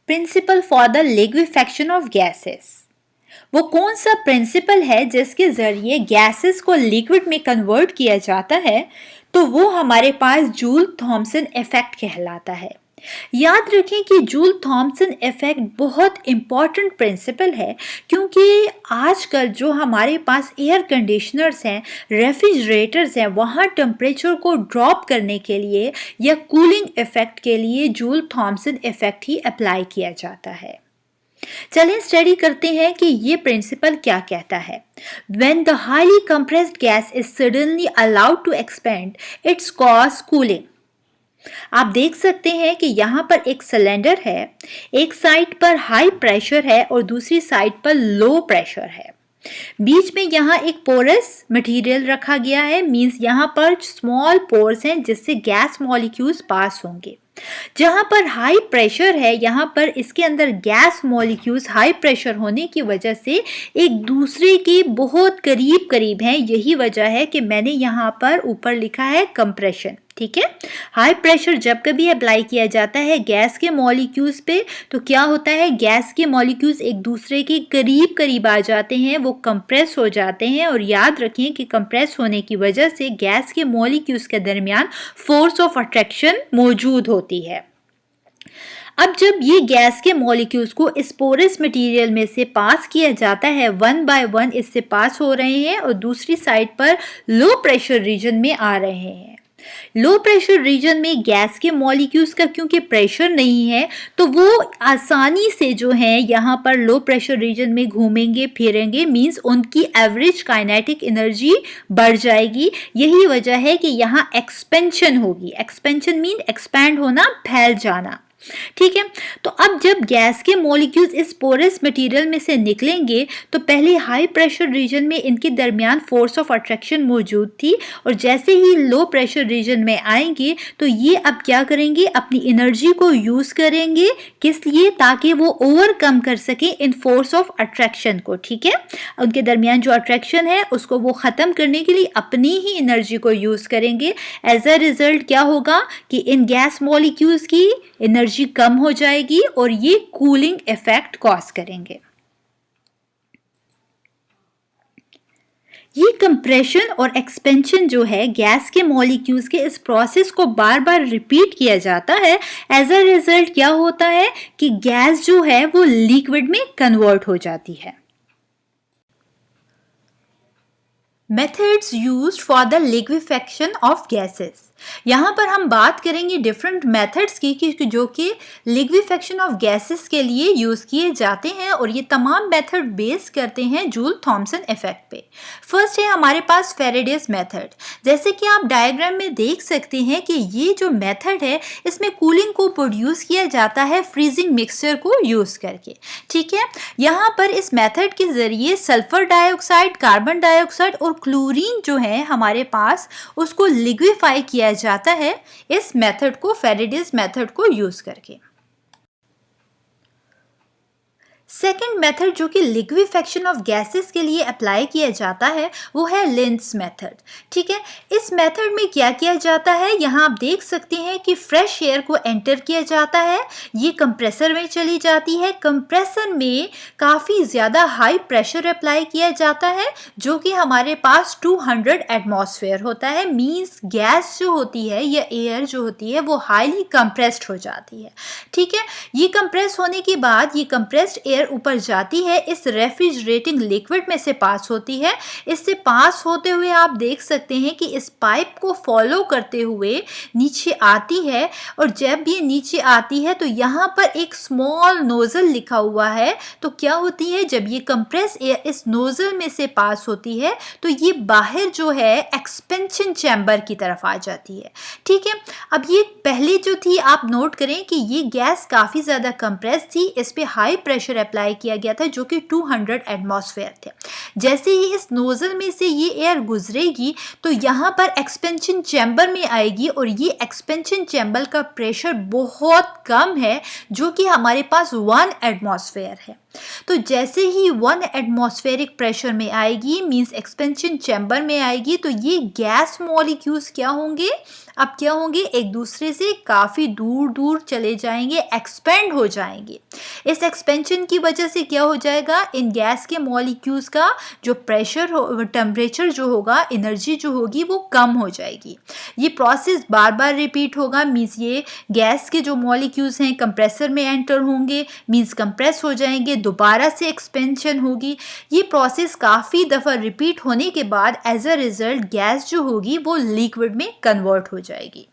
Principal for the liquefaction of gases. वो कौन सा प्रिंसिपल है जिसके जरिए गैसेस को लिक्विड में कन्वर्ट किया जाता है? तो वो हमारे पास जूल थॉमसन इफेक्ट कहलाता है। याद रखें कि जूल थॉमसन इफेक्ट बहुत इम्पॉर्टेंट प्रिंसिपल है, क्योंकि आजकल जो हमारे पास एयर कंडीशनर्स हैं, रेफ्रिजरेटर्स हैं, वहाँ टेम्परेचर को ड्रॉप करने के लिए या कूलिंग इफेक्ट के लिए जूल थॉमसन इफेक्ट ही अप्लाई किया जाता है। चलिए स्टडी करते हैं कि ये प्रिंसिपल क्या कहता है। When the highly compressed gas is suddenly allowed to expand, it's cause cooling. आप देख सकते हैं कि यहाँ पर एक सिलेंडर है, एक साइड पर हाई प्रेशर है और दूसरी साइड पर लो प्रेशर है। बीच में यहाँ एक पोरस मटेरियल रखा गया है, मींस यहाँ पर स्मॉल पोर्स हैं जिससे गैस मॉलिक्यूल्स पास होंगे। जहाँ पर हाई प्रेशर है, यहाँ पर इसके अंदर गैस मॉलिक्यूल्स हाई प्रेशर होने की वजह से एक दूसरे के बहुत करीब करीब हैं। यही वजह है कि मैंने यहाँ पर ऊपर लिखा है कंप्रेशन। ठीक है, हाई प्रेशर जब कभी अप्लाई किया जाता है गैस के मॉलिक्यूल्स पे, तो क्या होता है, गैस के मॉलिक्यूल्स एक दूसरे के करीब करीब आ जाते हैं, वो कंप्रेस हो जाते हैं। और याद रखें कि कंप्रेस होने की वजह से गैस के मॉलिक्यूल्स के दरमियान फोर्स ऑफ अट्रैक्शन मौजूद होती है। अब जब ये गैस के मॉलिक्यूल्स को इस पोरस मटेरियल में से पास किया जाता है, वन बाय वन इससे पास हो रहे हैं और दूसरी साइड पर लो प्रेशर रीजन में आ रहे हैं। लो प्रेशर रीजन में गैस के मॉलिक्यूल्स का क्योंकि प्रेशर नहीं है, तो वो आसानी से जो है यहाँ पर लो प्रेशर रीजन में घूमेंगे फिरेंगे, मींस उनकी एवरेज काइनेटिक एनर्जी बढ़ जाएगी। यही वजह है कि यहाँ एक्सपेंशन होगी। एक्सपेंशन मीन एक्सपैंड होना, फैल जाना। ठीक है, तो अब जब गैस के मॉलिक्यूल्स इस पोरस मटेरियल में से निकलेंगे, तो पहले हाई प्रेशर रीजन में इनके दरमियान फोर्स ऑफ अट्रैक्शन मौजूद थी, और जैसे ही लो प्रेशर रीजन में आएंगे तो ये अब क्या करेंगे, अपनी एनर्जी को यूज करेंगे। किस लिए? ताकि वो ओवरकम कर सके इन फोर्स ऑफ अट्रैक्शन को। ठीक है, उनके दरमियान जो अट्रैक्शन है उसको वो खत्म करने के लिए अपनी ही एनर्जी को यूज करेंगे। एज अ रिजल्ट क्या होगा कि इन गैस मॉलिक्यूल्स की एनर्जी कम हो जाएगी और ये कूलिंग इफेक्ट कॉज करेंगे। ये कंप्रेशन और एक्सपेंशन जो है गैस के मॉलिक्यूल्स के, इस प्रोसेस को बार बार रिपीट किया जाता है। एज अ रिजल्ट क्या होता है कि गैस जो है वो लिक्विड में कन्वर्ट हो जाती है। Methods used for the liquefaction of gases. यहाँ पर हम बात करेंगे डिफरेंट मेथड्स की कि जो कि लिक्विफेक्शन ऑफ गैसेस के लिए यूज़ किए जाते हैं, और ये तमाम मेथड बेस करते हैं जूल थॉमसन इफेक्ट पे। फर्स्ट है हमारे पास फेरेडेज मेथड। जैसे कि आप डायग्राम में देख सकते हैं कि ये जो मेथड है इसमें कूलिंग को प्रोड्यूस किया जाता है फ्रीजिंग मिक्सचर को यूज़ करके। ठीक है, यहाँ पर इस मेथड के ज़रिए सल्फर डाइऑक्साइड, कार्बन डाइऑक्साइड और क्लोरीन जो है हमारे पास, उसको लिक्विफाई किया जाता है इस मेथड को, फेरेडेज मेथड को यूज करके। सेकेंड मेथड जो कि लिक्विफेक्शन ऑफ गैसेस के लिए अप्लाई किया जाता है वो है लिंस मेथड। ठीक है, इस मेथड में क्या किया जाता है, यहाँ आप देख सकते हैं कि फ्रेश एयर को एंटर किया जाता है, ये कंप्रेसर में चली जाती है। कंप्रेसर में काफ़ी ज़्यादा हाई प्रेशर अप्लाई किया जाता है, जो कि हमारे पास 200 एटमॉस्फेयर होता है। मींस गैस जो होती है या एयर जो होती है वो हाईली कंप्रेस्ड हो जाती है। ठीक है, ये कंप्रेस होने के बाद ये कंप्रेस्ड एयर ऊपर जाती है, इस रेफ्रिजरेटिंग लिक्विड में से पास होती है। इससे पास होते हुए आप देख सकते हैं कि इस पाइप को फॉलो करते हुए नीचे आती है, और जब ये नीचे आती है तो यहाँ पर एक स्मॉल नोजल लिखा हुआ है। तो क्या होती है, जब ये कंप्रेस एयर इस नोजल में से पास होती है तो ये बाहर जो है एक्सपेंशन चैम्बर की तरफ आ जाती है। ठीक है, अब ये पहले जो थी आप नोट करें कि ये गैस काफ़ी ज़्यादा कंप्रेस थी, इस पे हाई प्रेशर अप्लाई किया गया था जो कि 200 एटमॉस्फेयर थे। जैसे ही इस नोजल में से ये एयर गुजरेगी तो यहाँ पर एक्सपेंशन चैम्बर में आएगी, और ये एक्सपेंशन चैम्बर का प्रेशर बहुत कम है जो कि हमारे पास 1 एटमॉस्फेयर है। तो जैसे ही 1 एटमॉस्फेरिक प्रेशर में आएगी मींस एक्सपेंशन चैम्बर में आएगी, तो ये गैस मॉलिक्यूल्स क्या होंगे, अब क्या होंगे, एक दूसरे से काफ़ी दूर दूर चले जाएंगे, एक्सपेंड हो जाएंगे। इस एक्सपेंशन की वजह से क्या हो जाएगा, इन गैस के मॉलिक्यूल्स का जो प्रेशर हो, टेम्परेचर जो होगा, एनर्जी जो होगी वो कम हो जाएगी। ये प्रोसेस बार बार रिपीट होगा, मीन्स ये गैस के जो मॉलिक्यूल्स हैं कंप्रेसर में एंटर होंगे, मीन्स कंप्रेस हो जाएंगे, दोबारा से एक्सपेंशन होगी। ये प्रोसेस काफ़ी दफ़ा रिपीट होने के बाद एज अ रिजल्ट गैस जो होगी वो लिक्विड में कन्वर्ट हो जाएगी।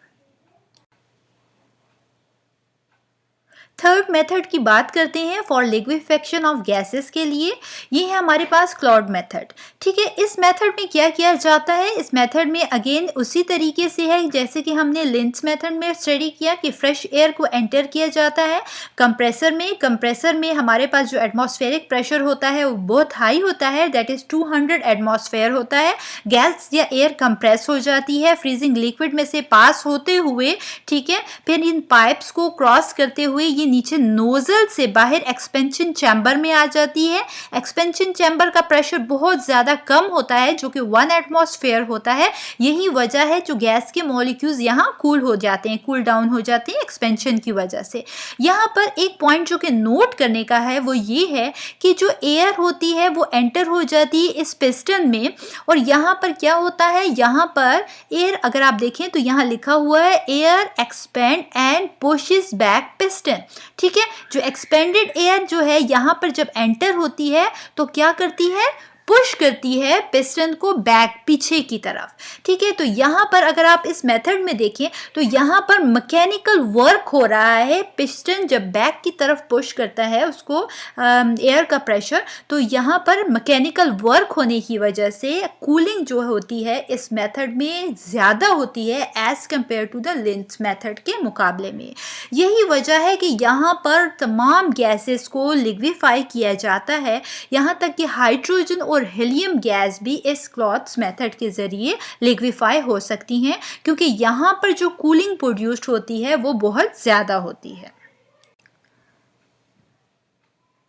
थर्ड मेथड की बात करते हैं फॉर लिक्विफेक्शन ऑफ गैसेस के लिए, ये है हमारे पास क्लॉड मेथड। ठीक है, इस मेथड में क्या किया जाता है, इस मेथड में अगेन उसी तरीके से है जैसे कि हमने लिंच मेथड में स्टडी किया कि फ्रेश एयर को एंटर किया जाता है कंप्रेसर में हमारे पास जो एटमॉस्फेरिक प्रेशर होता है वो बहुत हाई होता है, दैट इज़ 200 एटमॉस्फेयर होता है। गैस या एयर कंप्रेस हो जाती है फ्रीजिंग लिक्विड में से पास होते हुए, ठीक है, फिर इन पाइप्स को क्रॉस करते हुए ये नीचे नोजल से बाहर एक्सपेंशन चैम्बर में आ जाती है। एक्सपेंशन चैम्बर का प्रेशर बहुत ज़्यादा कम होता है जो कि 1 एटमॉस्फेयर होता है। यही वजह है जो गैस के मॉलिक्यूल्स यहाँ कूल हो जाते हैं, कूल डाउन हो जाते हैं एक्सपेंशन की वजह से। यहाँ पर एक पॉइंट जो कि नोट करने का है वो ये है कि जो एयर होती है वो एंटर हो जाती है इस पिस्टन में, और यहाँ पर क्या होता है, यहाँ पर एयर अगर आप देखें तो यहाँ लिखा हुआ है air expand and pushes back piston. ठीक है, जो एक्सपेंडेड एयर जो है यहाँ पर जब एंटर होती है तो क्या करती है, पुश करती है पिस्टन को बैक, पीछे की तरफ। ठीक है, तो यहाँ पर अगर आप इस मेथड में देखें तो यहाँ पर मैकेनिकल वर्क हो रहा है। पिस्टन जब बैक की तरफ पुश करता है उसको एयर का प्रेशर, तो यहाँ पर मैकेनिकल वर्क होने की वजह से कूलिंग जो होती है इस मेथड में ज़्यादा होती है as compare to the Lynch method के मुकाबले में। यही वजह है कि यहाँ पर तमाम गैसेस को लिक्विफाई किया जाता है, यहाँ तक कि हाइड्रोजन और हीलियम गैस भी इस क्लॉथ्स मेथड के ज़रिए लिक्विफाई हो सकती हैं, क्योंकि यहाँ पर जो कूलिंग प्रोड्यूस्ड होती है वो बहुत ज़्यादा होती है।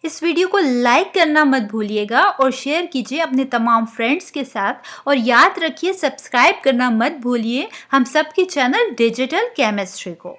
इस वीडियो को लाइक करना मत भूलिएगा और शेयर कीजिए अपने तमाम फ्रेंड्स के साथ, और याद रखिए सब्सक्राइब करना मत भूलिए हम सबके चैनल डिजिटल केमिस्ट्री को।